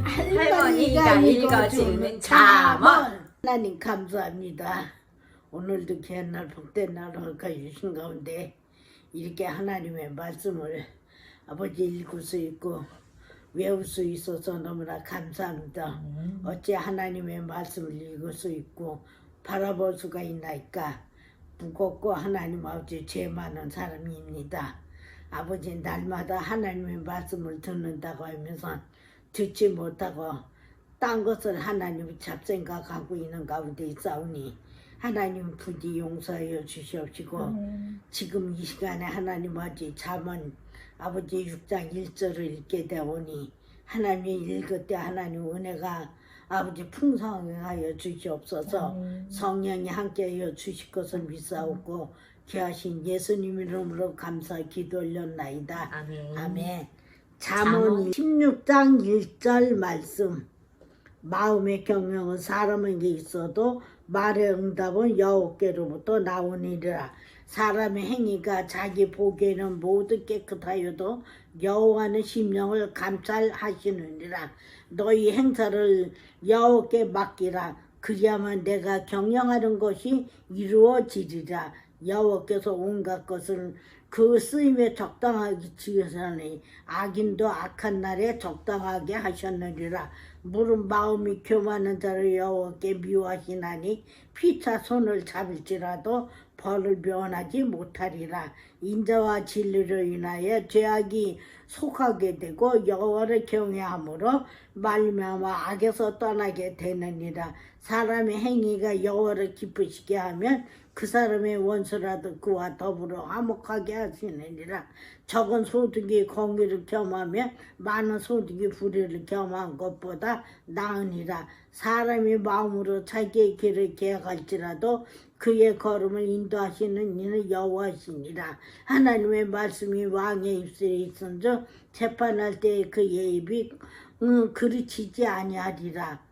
할머니가 읽어주는 잠언. 하나님 감사합니다. 오늘도 귀한 날 복된 날 허락해 주신 가운데 이렇게 하나님의 말씀을 아버지 읽을 수 있고 외울 수 있어서 너무나 감사합니다. 어찌 하나님의 말씀을 읽을 수 있고 바라볼 수가 있나이까. 무겁고 하나님 아버지 죄 많은 사람입니다. 아버지 날마다 하나님의 말씀을 듣는다고 하면서 듣지 못하고 딴 것을 하나님 잡생각하고 있는 가운데 있사오니 하나님 부디 용서하여 주시옵시고 지금 이 시간에 하나님 아버지 잠언 아버지 6장 1절을 읽게 되오니 하나님이 읽을 때 하나님 은혜가 아버지 풍성하여 주시옵소서. 성령이 함께하여 주실 것을 믿사오고 귀하신 예수님 이름으로 감사 기도 올렸나이다. 아멘. 아멘. 잠언 16장 1절 말씀. 마음의 경영은 사람에게 있어도 말의 응답은 여호와께로부터 나오니라. 사람의 행위가 자기 보기에는 모두 깨끗하여도 여호와는 심령을 감찰하시느니라. 너희 행사를 여호와께 맡기라. 그리하면 내가 경영하는 것이 이루어지리라. 여호와께서 온갖 것을 그 쓰임에 적당하게 지으시니 악인도 악한 날에 적당하게 하셨느니라. 물은 마음이 교만한 자를 여호와께 미워하시나니 피차 손을 잡을지라도 벌을 면하지 못하리라. 인자와 진리로 인하여 죄악이 속하게 되고 여호와를 경외함으로 말미암아 악에서 떠나게 되느니라. 사람의 행위가 여호와를 기쁘시게 하면 그 사람의 원수라도 그와 더불어 화목하게 하시느니라. 적은 소득이 공의를 겸하며 많은 소득이 불의를 겸한 것보다 나으니라. 사람이 마음으로 자기의 길을 계획할지라도 그의 걸음을 인도하시는 이는 여호와시니라. 하나님의 말씀이 왕의 입술에 있은즉 재판할 때에 그의 입이 그르치지 아니하리라.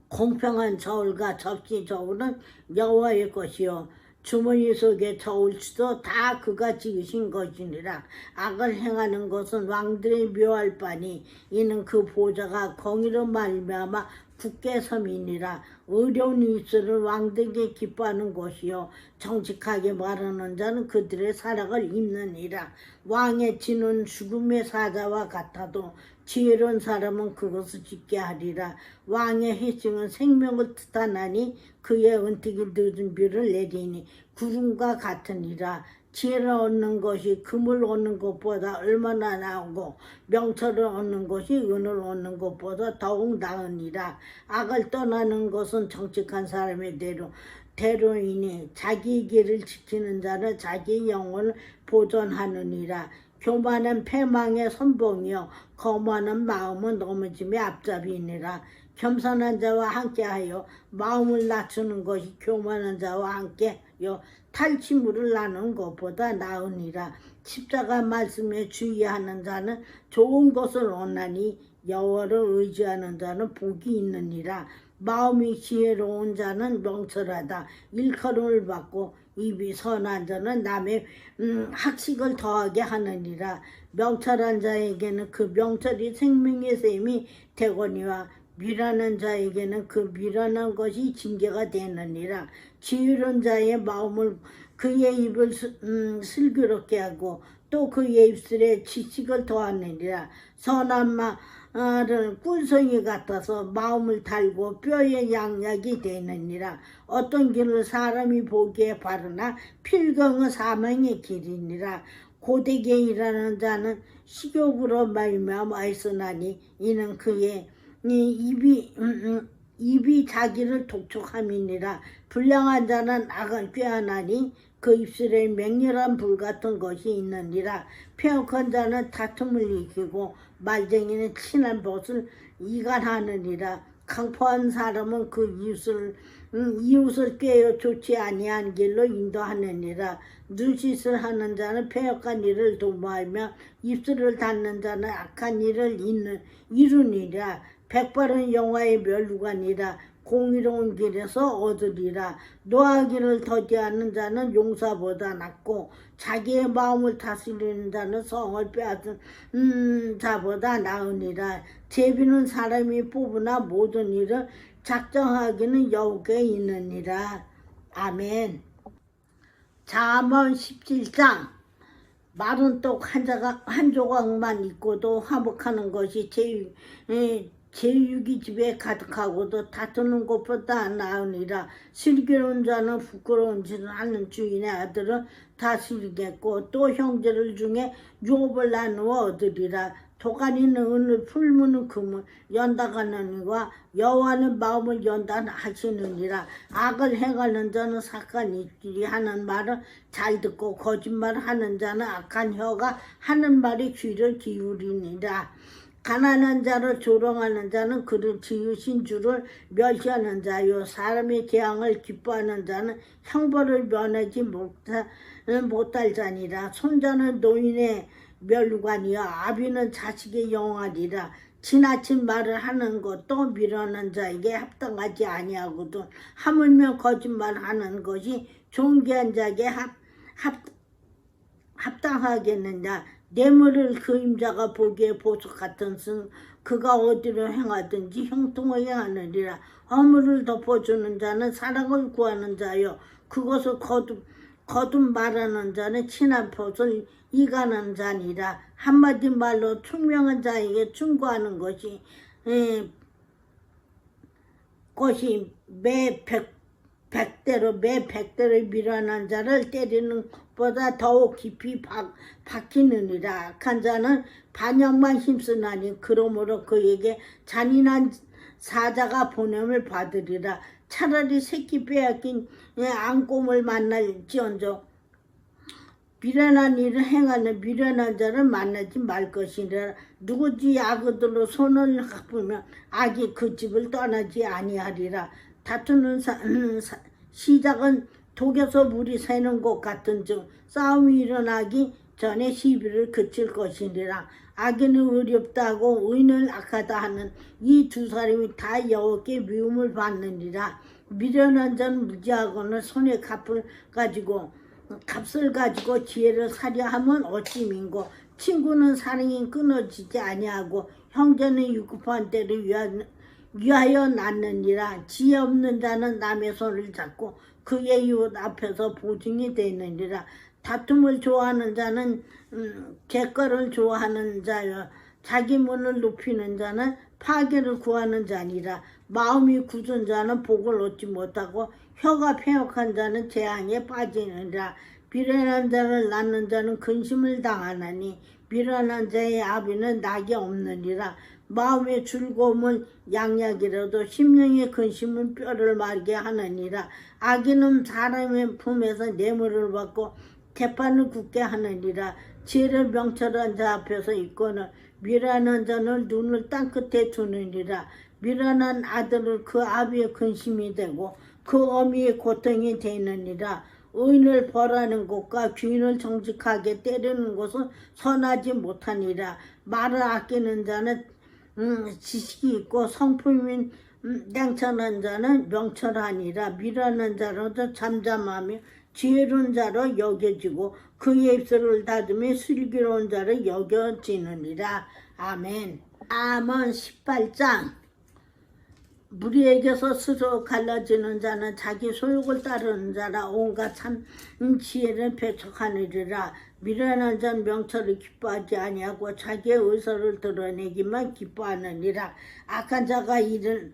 공평한 저울과 접시 저울은 여호와의 것이요 주머니 속에 저울수도 다 그가 지으신 것이니라. 악을 행하는 것은 왕들의 묘할 바니 이는 그 보좌가 공의로 말미암아 굳게 섬이니라. 의로운 입술은 왕들에게 기뻐하는 것이요 정직하게 말하는 자는 그들의 사랑을 입느니라. 왕의 진은 죽음의 사자와 같아도 지혜로운 사람은 그것을 짓게 하리라. 왕의 회중은 생명을 뜻하나니 그의 은택이 늦은 비를 내리니 구름과 같으니라. 지혜를 얻는 것이 금을 얻는 것보다 얼마나 나오고 명철을 얻는 것이 은을 얻는 것보다 더욱 나으니라. 악을 떠나는 것은 정직한 사람의 대로이니 자기 길을 지키는 자는 자기 영혼을 보존하느니라. 교만은 패망의 선봉이요 거만한 마음은 넘어짐의 앞잡이니라. 겸손한 자와 함께하여 마음을 낮추는 것이 교만한 자와 함께하여 탈취물을 나누는 것보다 나으니라. 십자가 말씀에 주의하는 자는 좋은 것을 얻나니 여호와를 의지하는 자는 복이 있느니라. 마음이 지혜로운 자는 명철하다. 일컬음을 받고 입이 선한 자는 남의 학식을 더하게 하느니라. 명철한 자에게는 그 명철이 생명의 셈이 되거니와 미련한 자에게는 그 미련한 것이 징계가 되느니라. 지혜로운 자의 마음을 그의 입을 슬기롭게 하고 또 그의 입술에 지식을 더하느니라. 선한 말은 꿀송이 같아서 마음을 달고 뼈에 양약이 되느니라. 어떤 길을 사람이 보기에 바르나 필경은 사망의 길이니라. 고되게 일하는 자는 식욕으로 말미암아 애쓰나니 이는 그의 입이 자기를 독촉함이니라. 불량한 자는 악을 꾀하나니 그 입술에 맹렬한 불 같은 것이 있느니라. 패역한 자는 다툼을 이기고 말쟁이는 친한 벗을 이간하느니라. 강포한 사람은 그 이웃을 꾀어 좋지 아니한 길로 인도하느니라. 눈짓을 하는 자는 패역한 일을 도모하며 입술을 닫는 자는 악한 일을 이루니라. 백발은 영화의 멸류관이라. 공의로운 길에서 얻으리라. 노하기를 더디하는 자는 용사보다 낫고 자기의 마음을 다스리는 자는 성을 빼앗은 자보다 나으니라. 제비는 사람이 뽑으나 모든 일을 작정하기는 여호와께 있느니라. 아멘. 잠언 17장. 말은 똑 한 조각만 있고도 화목하는 것이 제육이 집에 가득하고도 다투는 것보다 나으니라. 슬기로운 자는 부끄러운 짓을 하는 주인의 아들은 다스리겠고 또 형제를 중에 유업을 나누어 얻으리라. 도가니는 은을 풀무는 금을 연단하느니와 여호와는 마음을 연단하시느니라. 악을 행하는 자는 사악한 입술이 하는 말을 잘 듣고 거짓말하는 자는 악한 혀가 하는 말에 귀를 기울이니라. 가난한 자를 조롱하는 자는 그를 지으신 주를 멸시하는 자요. 사람의 재앙을 기뻐하는 자는 형벌을 면하지 못할 자니라. 손자는 노인의 멸관이여 아비는 자식의 영화리라. 지나친 말을 하는 것도 미련한 자에게 합당하지 아니하거든. 하물며 거짓말하는 것이 존귀한 자에게 합당하겠느냐. 뇌물을 그임자가 보기에 보석 같은 승 그가 어디로 행하든지 형통하게 하느니라. 허물을 덮어주는 자는 사랑을 구하는 자요. 그것을 거듭 말하는 자는 친한 벗을 이가는 자니라. 한마디 말로 총명한 자에게 충고하는 것이 매 백대로 미련한 자를 때리는 것보다 더욱 깊이 박히느니라. 악한 자는 반역만 힘쓰나니 그러므로 그에게 잔인한 사자가 보냄을 받으리라. 차라리 새끼 빼앗긴 앙꼼을 만날지언정 미련한 일을 행하는 미련한 자를 만나지 말 것이라. 누구지 악으로 손을 갚으면 악이 그 집을 떠나지 아니하리라. 다투는 시작은 독에서 물이 새는 것 같은즉 싸움이 일어나기 전에 시비를 그칠 것이니라. 악인은 의롭다고 의인은 악하다 하는 이 두 사람이 다 여호와께 미움을 받느니라. 미련한 자는 무지하거늘 손에 값을 가지고 지혜를 사려 하면 어찌 민고. 친구는 사랑이 끊어지지 아니하고 형제는 유급한 때를 위하여 낳느니라. 지혜 없는 자는 남의 손을 잡고 그의 이웃 앞에서 보증이 되느니라. 다툼을 좋아하는 자는 객거를 좋아하는 자여 자기 문을 높이는 자는 파괴를 구하는 자니라. 마음이 굳은 자는 복을 얻지 못하고 혀가 패역한 자는 재앙에 빠지느니라. 미련한 자를 낳는 자는 근심을 당하나니 미련한 자의 아비는 낙이 없느니라. 마음의 즐거움은 양약이라도 심령의 근심은 뼈를 마르게 하느니라. 악인은 사람의 품에서 뇌물을 받고 재판을 굳게 하느니라. 지혜를 명철한 자 앞에서 있거늘 미련한 자는 눈을 땅끝에 두느니라. 미련한 아들은 그 아비의 근심이 되고 그 어미의 고통이 되느니라. 의인을 벌하는 것과 주인을 정직하게 때리는 것은 선하지 못하니라. 말을 아끼는 자는 지식이 있고 성품인 냉철한 자는 명철하니라. 미련한 자로도 잠잠하며 지혜로운 자로 여겨지고 그의 입술을 닫으며 슬기로운 자로 여겨지느니라. 아멘. 잠언 18장. 무리에게서 스스로 갈라지는 자는 자기 소욕을 따르는 자라. 온갖 참 지혜를 배척하느니라. 미련한 자는 명철을 기뻐하지 아니하고 자기의 의사를 드러내기만 기뻐하느니라. 악한 자가 이를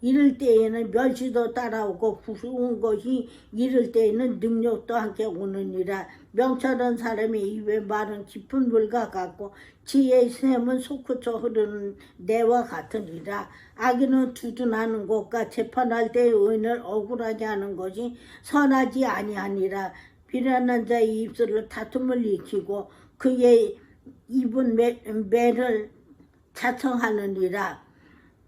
이를 때에는 멸시도 따라오고 부수운 것이 이를 때에는 능력도 함께 오느니라. 명철한 사람의 입의 말은 깊은 물과 같고 지혜의 샘은 솟구쳐 흐르는 내와 같으니라. 악인은 두둔하는 것과 재판할 때 의인을 억울하게 하는 것이 선하지 아니하니라. 미련한 자의 입술을 다툼을 일으키고 그의 입은 매를 자청하느니라.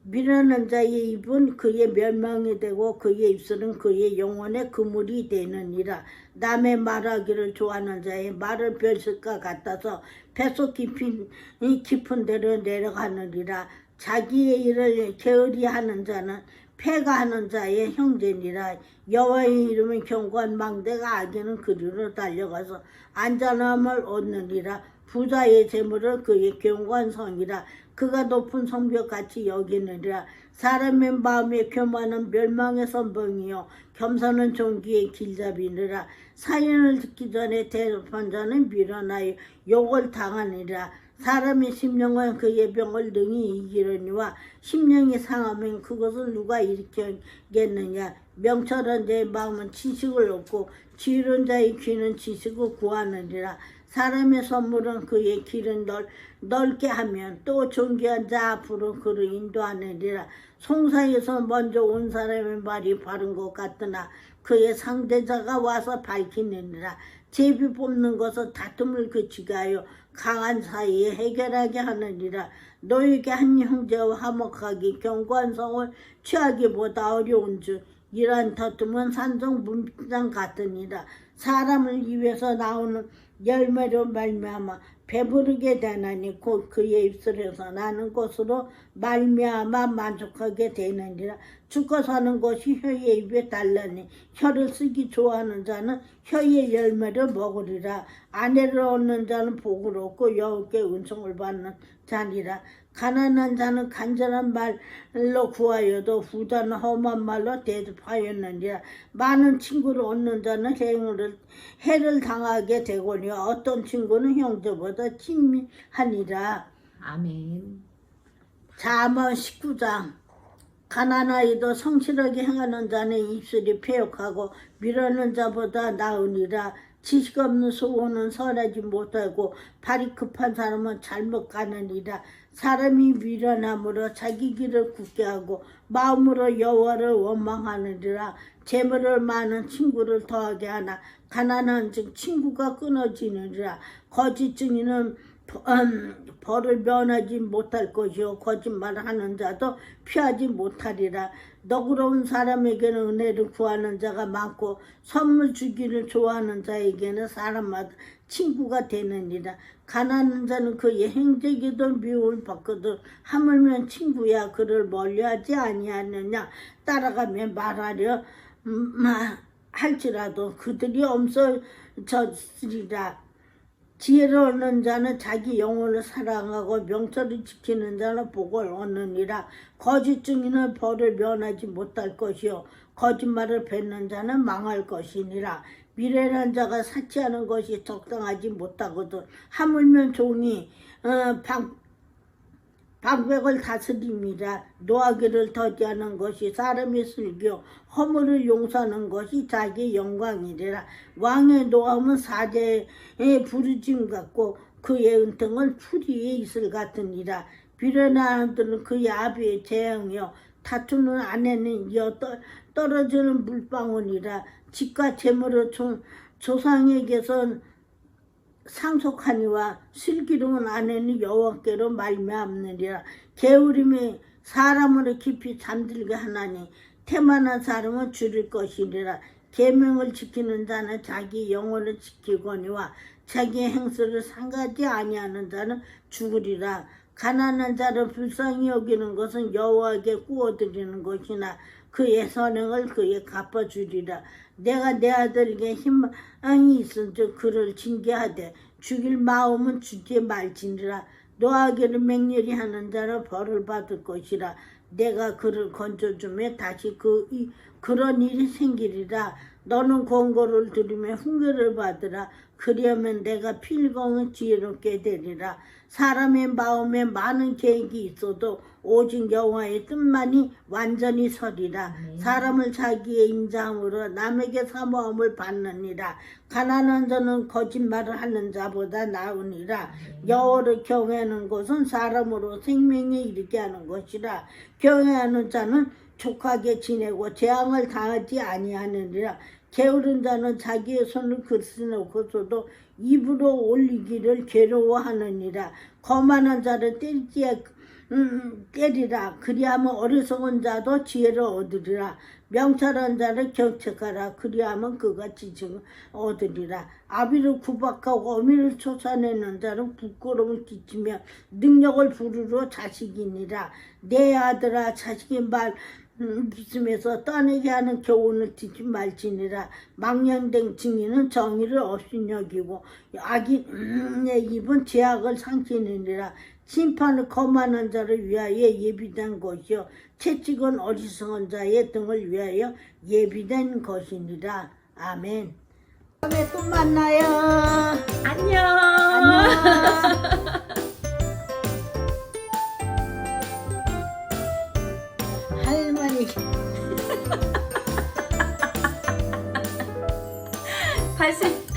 미련한 자의 입은 그의 멸망이 되고 그의 입술은 그의 영혼의 그물이 되느니라. 남의 말하기를 좋아하는 자의 말을 별실과 같아서 뱃속 깊은 데로 내려가느니라. 자기의 일을 게으리 하는 자는 패가하는 자의 형제니라. 여호와의 이름은 견고한 망대가 악인은 그리로 달려가서 안전함을 얻느니라. 부자의 재물을 그의 견고한 성이라. 그가 높은 성벽같이 여기느니라. 사람의 마음에 교만은 멸망의 선봉이요 겸손은 종기의 길잡이니라. 사연을 듣기 전에 대답한 자는 미련하여 욕을 당하니라. 사람의 심령은 그의 병을 능히 이기려니와 심령이 상하면 그것을 누가 일으키겠느냐. 명철한 자의 마음은 지식을 얻고 지혜로운 자의 귀는 지식을 구하느니라. 사람의 선물은 그의 길은 넓게 하면 또 존귀한 자 앞으로 그를 인도하느니라. 송사에서 먼저 온 사람의 말이 바른 것 같으나 그의 상대자가 와서 밝히느니라. 제비 뽑는 것은 다툼을 그치게 하여 강한 사이에 해결하게 하느니라. 너에게 한 형제와 화목하기 견고한 성을 취하기보다 어려운 줄 이러한 다툼은 산성 문장 같으니라. 사람을 입에서 나오는 열매로 말미암아 배부르게 되나니 곧 그의 입술에서 나는 것으로 말미암아 만족하게 되느니라. 죽어 사는 것이 혀의 입에 달라니 혀를 쓰기 좋아하는 자는 혀의 열매를 먹으리라. 아내를 얻는 자는 복을 얻고 여호와께 은총을 받는 자니라. 가난한 자는 간절한 말로 구하여도 부자는 험한 말로 대답하였느니라. 많은 친구를 얻는 자는 해를 당하게 되거니와 어떤 친구는 형제보다 친밀하니라. 아멘. 잠언 19장. 가난하여도 성실하게 행하는 자는 입술이 패역하고 미루는 자보다 나으니라. 지식 없는 소원은 선하지 못하고 발이 급한 사람은 잘못 가느니라. 사람이 미련함으로 자기 길을 굳게 하고 마음으로 여호와를 원망하느니라. 재물을 많은 친구를 더하게 하나 가난한 즉 친구가 끊어지느니라. 거짓 증인은 벌을 면하지 못할 것이요 거짓말을 하는 자도 피하지 못하리라. 너그러운 사람에게는 은혜를 구하는 자가 많고 선물 주기를 좋아하는 자에게는 사람마다 친구가 되느니라. 가난한 자는 그의 행적에도 미움을 받거든 하물며 친구야 그를 멀리하지 아니하느냐. 따라가며 말하려 할지라도 그들이 없어졌으리라. 지혜를 얻는 자는 자기 영혼을 사랑하고 명철을 지키는 자는 복을 얻느니라. 거짓 증인은 벌을 면하지 못할 것이요 거짓말을 뱉는 자는 망할 것이니라. 미련한 자가 사치하는 것이 적당하지 못하거든 하물며 종이 방백을 다스립니다. 노하기를 더디하는 것이 사람의 슬기요 허물을 용서하는 것이 자기의 영광이리라. 왕의 노함은 사제의 부르짐 같고 그의 은총은 풀이의 이슬 같으니라. 미련한 자들은 그의 아비의 재앙이요 다투는 아내는 이어 떨어지는 물방울이라. 집과 재물을 조상에게서 상속하니와 슬기로운 아내는 여호와께로 말미암느니라. 게으름이 사람을 깊이 잠들게 하나니 태만한 사람은 줄일 것이니라. 계명을 지키는 자는 자기 영혼을 지키거니와 자기의 행실을 상가지 아니하는 자는 죽으리라. 가난한 자를 불쌍히 여기는 것은 여호와에게 구워드리는 것이나 그의 선행을 그에 갚아주리라. 내가 내 아들에게 희망이 있은즉 그를 징계하되 죽일 마음은 주지 말지니라. 노하기를 맹렬히 하는 자는 벌을 받을 것이라. 내가 그를 건져주며 다시 그런 일이 생기리라. 너는 권고를 들으며 훈계를 받으라. 그리하면 내가 필경은 지혜롭게 되리라. 사람의 마음에 많은 계획이 있어도 오직 여호와의 뜻만이 완전히 서리라. 사람을 자기의 인자함으로 남에게 사모함을 받느니라. 가난한 자는 거짓말을 하는 자보다 나으니라. 여호와를 경외하는 것은 사람으로 생명에 이르게 하는 것이라. 경외하는 자는 족하게 지내고 재앙을 당하지 아니하느니라. 게으른 자는 자기의 손을 그릇에 놓고서도 입으로 올리기를 괴로워하느니라. 거만한 자를 때리지 때리라. 그리하면 어리석은 자도 지혜를 얻으리라. 명철한 자를 경책하라. 그리하면 그가 지식을 얻으리라. 아비를 구박하고 어미를 쫓아내는 자는 부끄러움을 끼치며 능력을 부르러 자식이니라. 내 아들아 자식의 말 믿음에서 떠내게 하는 교훈을 듣지 말지니라. 망령된 증인은 정의를 없이 여기고 악인의 입은 죄악을 상기느니라. 심판을 거만한 자를 위하여 예비된 것이요 채찍은 어리석은 자의 등을 위하여 예비된 것이니라. 아멘. 다음에 또 만나요. 안녕. 안녕. 할머니 80